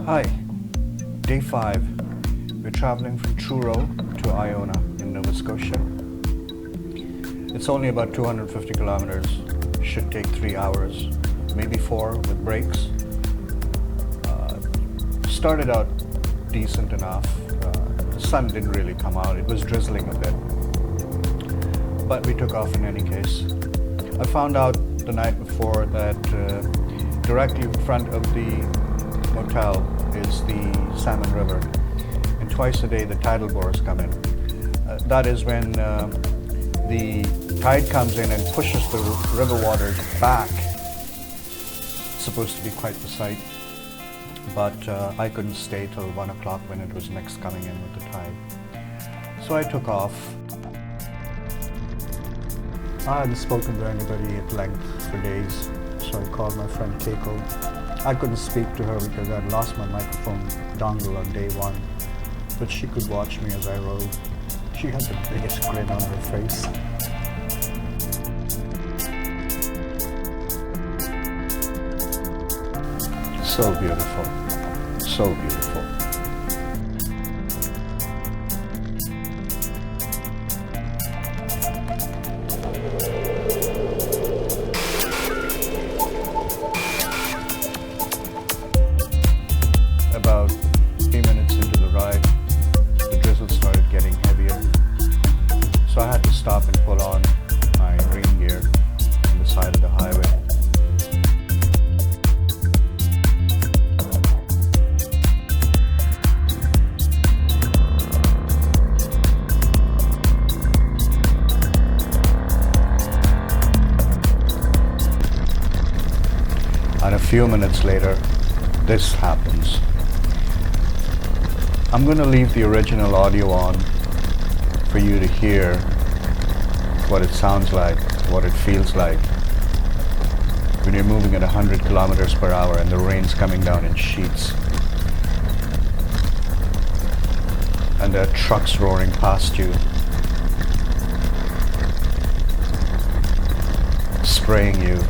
Hi, day 5. We're traveling from Truro to Iona in Nova Scotia. It's only about 250 kilometers, should take 3 hours, maybe 4 with breaks. Started out decent enough. The sun didn't really come out, it was drizzling a bit. But we took off in any case. I found out the night before that directly in front of the motel is the Salmon River, and twice a day the tidal bores come in. That is when the tide comes in and pushes the river waters back. It's supposed to be quite the sight, but I couldn't stay till 1 o'clock when it was next coming in with the tide. So I took off. I hadn't spoken to anybody at length for days, so I called my friend Keiko. I couldn't speak to her because I'd lost my microphone dongle on day 1, but she could watch me as I rode. She had the biggest grin on her face. So beautiful, so beautiful. About 3 minutes into the ride, the drizzle started getting heavier, so I had to stop and pull on my rain gear on the side of the highway. And a few minutes later, this happens. I'm going to leave the original audio on for you to hear what it sounds like, what it feels like when you're moving at 100 kilometers per hour and the rain's coming down in sheets. And there are trucks roaring past you, spraying you.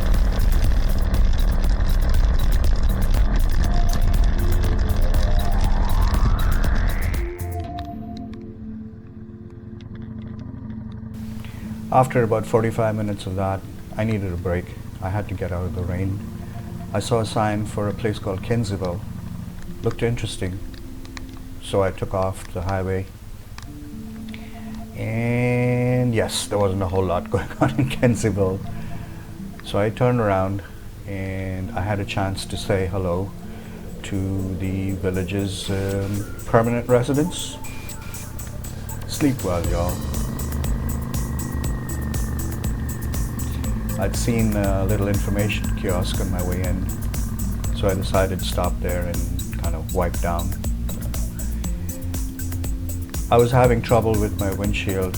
After about 45 minutes of that, I needed a break. I had to get out of the rain. I saw a sign for a place called Kensiville. Looked interesting, so I took off the highway. And yes, there wasn't a whole lot going on in Kensiville. So I turned around and I had a chance to say hello to the village's permanent residents. Sleep well, y'all. I'd seen a little information kiosk on my way in, so I decided to stop there and kind of wipe down. I was having trouble with my windshield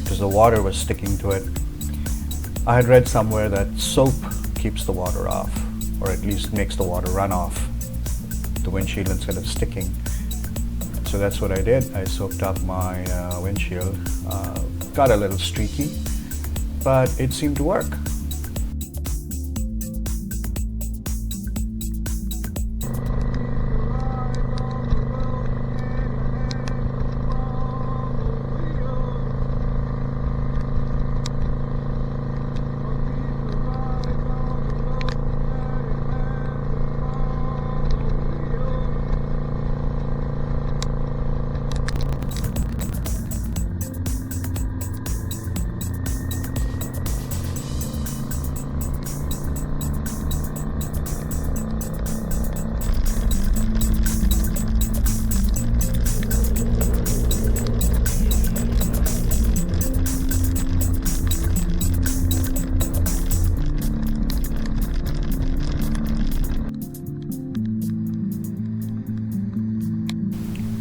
because the water was sticking to it. I had read somewhere that soap keeps the water off, or at least makes the water run off the windshield instead of sticking. So that's what I did. I soaked up my windshield. Got a little streaky, but it seemed to work.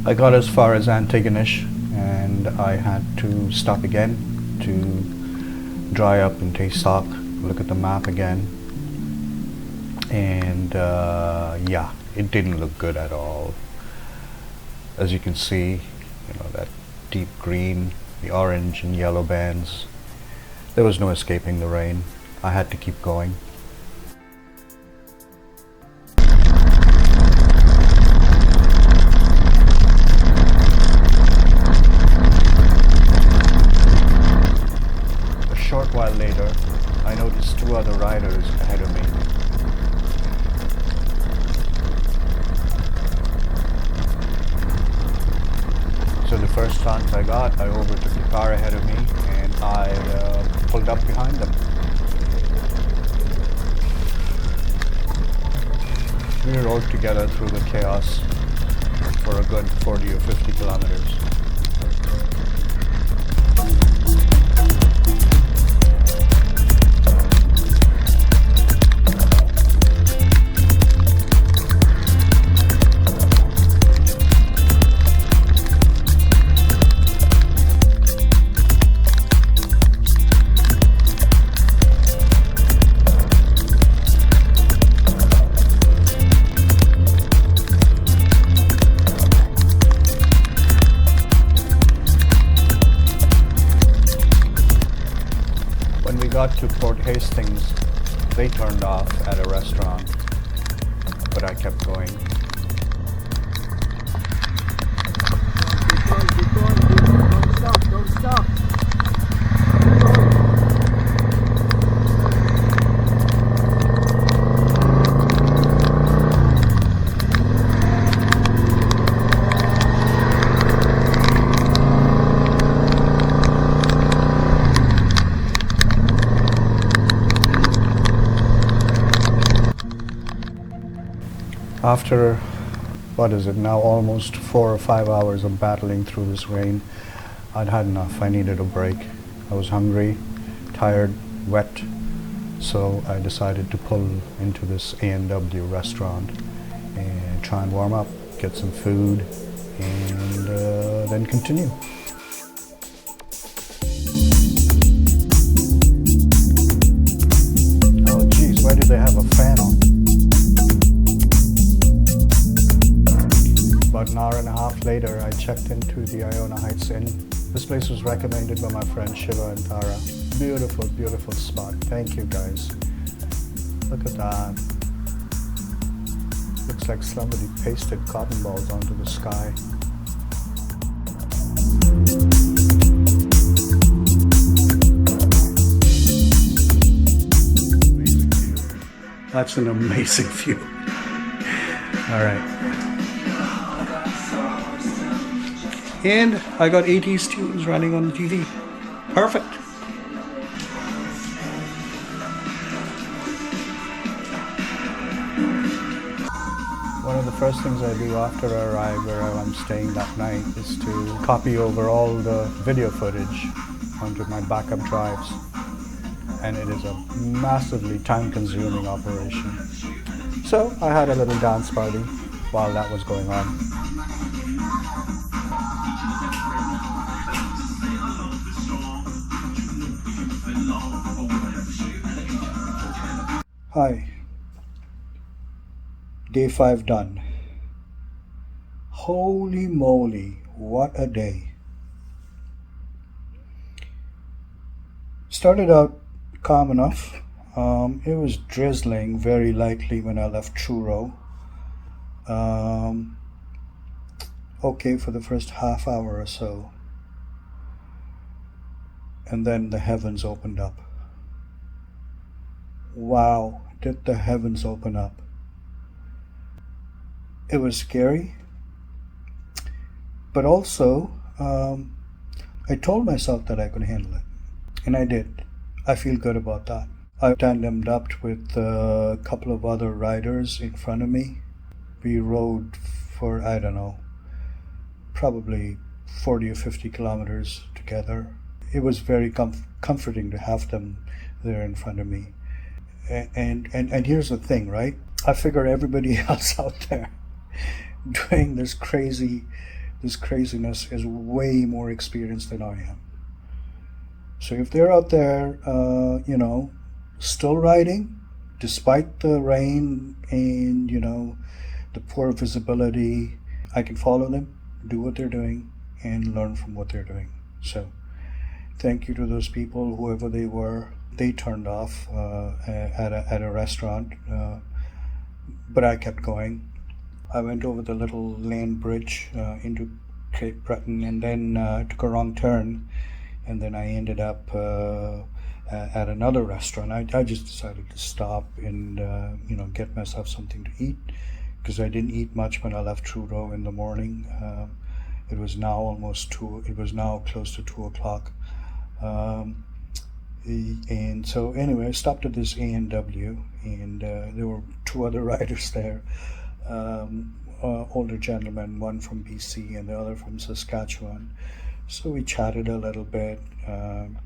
I got as far as Antigonish and I had to stop again to dry up and take stock, look at the map again, and yeah, it didn't look good at all. As you can see, that deep green, the orange and yellow bands. There was no escaping the rain. I had to keep going. got, I overtook the car ahead of me and I pulled up behind them. We rode together through the chaos for a good 40 or 50 kilometers. To Port Hastings, they turned off at a restaurant, but I kept going. Keep going, don't stop. After, what is it now, almost 4 or 5 hours of battling through this rain, I'd had enough. I needed a break. I was hungry, tired, wet, so I decided to pull into this A&W restaurant and try and warm up, get some food, and then continue. Oh geez, why do they have a fan on? About an hour and a half later, I checked into the Iona Heights Inn. This place was recommended by my friend Shiva and Tara. Beautiful, beautiful spot. Thank you guys. Look at that. Looks like somebody pasted cotton balls onto the sky. Amazing view. That's an amazing view. All right. And I got 80s tunes running on the TV. Perfect. One of the first things I do after I arrive where I'm staying that night is to copy over all the video footage onto my backup drives. And it is a massively time-consuming operation. So I had a little dance party while that was going on. Hi. Day 5 done. Holy moly, what a day. Started out calm enough. It was drizzling very lightly when I left Truro. Okay for the first half hour or so. And then the heavens opened up. Wow, did the heavens open up. It was scary, but also I told myself that I could handle it, and I did. I feel good about that. I tandemed up with a couple of other riders in front of me. We rode for, I don't know, probably 40 or 50 kilometers together. It was very comforting to have them there in front of me. And here's the thing, right? I figure everybody else out there doing this craziness is way more experienced than I am. So if they're out there, still riding, despite the rain and, the poor visibility, I can follow them, do what they're doing, and learn from what they're doing. So thank you to those people, whoever they were. They turned off at a restaurant, but I kept going. I went over the little land bridge into Cape Breton, and then took a wrong turn, and then I ended up at another restaurant. I just decided to stop and get myself something to eat, because I didn't eat much when I left Truro in the morning, It was now almost 2, it was now close to 2 o'clock. And so anyway, I stopped at this A&W, and there were 2 other riders there. Older gentlemen, one from BC and the other from Saskatchewan. So we chatted a little bit. And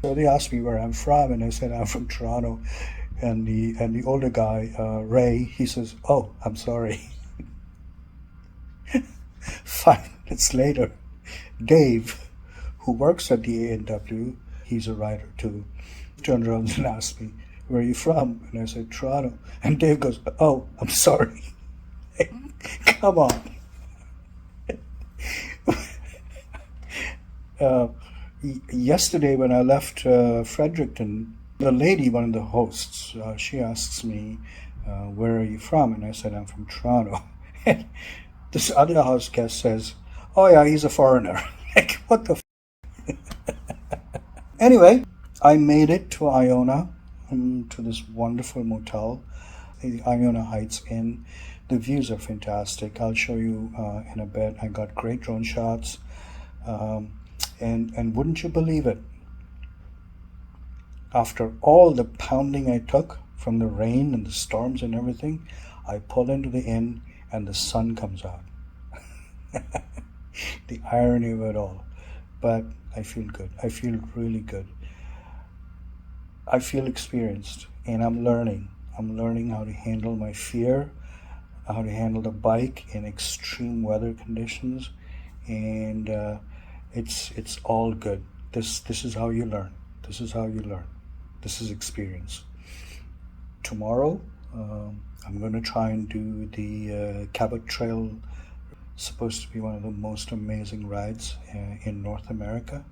so they asked me where I'm from, and I said I'm from Toronto. And the older guy, Ray, he says, "Oh, I'm sorry." 5 minutes later, Dave, who works at the A&W, he's a writer too, turned around and asked me, "Where are you from?" And I said, "Toronto." And Dave goes, "Oh, I'm sorry." Come on. Yesterday when I left Fredericton, the lady, one of the hosts, she asks me, "Where are you from?" And I said, "I'm from Toronto." And this other house guest says, "Oh yeah, he's a foreigner." Like, what the Anyway, I made it to Iona, to this wonderful motel, the Iona Heights Inn. The views are fantastic. I'll show you in a bit. I got great drone shots. And wouldn't you believe it? After all the pounding I took from the rain and the storms and everything, I pull into the inn and the sun comes out. The irony of it all. But I feel good. I feel really good. I feel experienced, and I'm learning. I'm learning how to handle my fear, how to handle the bike in extreme weather conditions, and it's all good. This is how you learn. This is how you learn. This is experience. Tomorrow, I'm going to try and do the Cabot Trail. Supposed to be one of the most amazing rides in North America.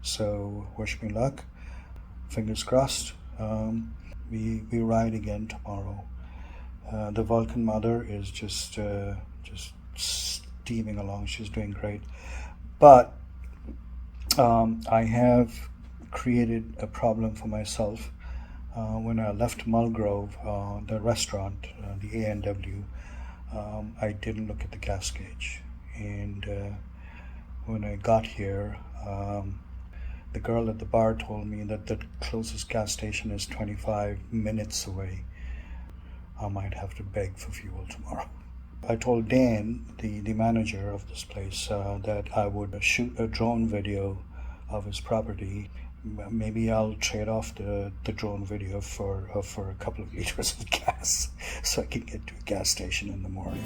So wish me luck. Fingers crossed. We ride again tomorrow. The Vulcan mother is just steaming along. She's doing great. But I have created a problem for myself. When I left Mulgrove, the restaurant, the A&W, I didn't look at the gas gauge. And when I got here, the girl at the bar told me that the closest gas station is 25 minutes away. I might have to beg for fuel tomorrow. I told Dan, the manager of this place, that I would shoot a drone video of his property. Maybe I'll trade off the drone video for a couple of liters of gas so I can get to a gas station in the morning.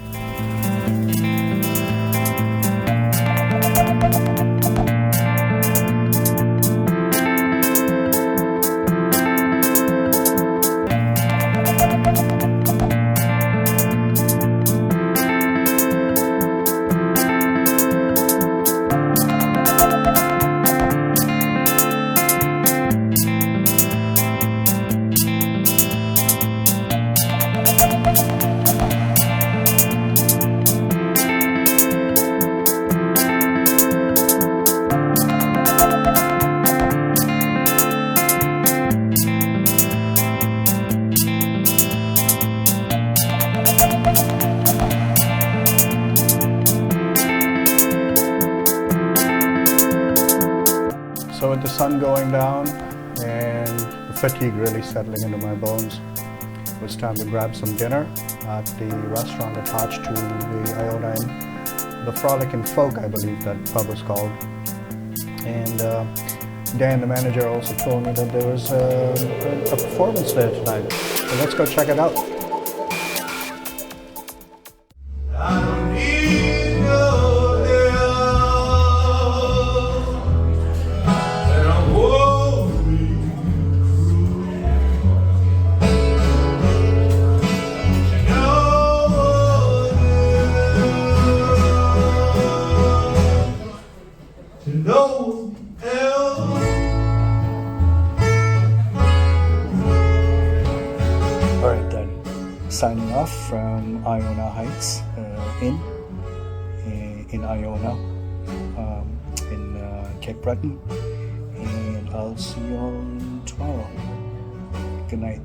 So with the sun going down and the fatigue really settling into my bones, it was time to grab some dinner at the restaurant attached to the Iona Inn. The Frolic and Folk, I believe that pub was called. And Dan, the manager, also told me that there was a performance there tonight. So let's go check it out. Signing off from Iona Heights Inn in Iona, in Cape Breton, and I'll see you all tomorrow. Good night.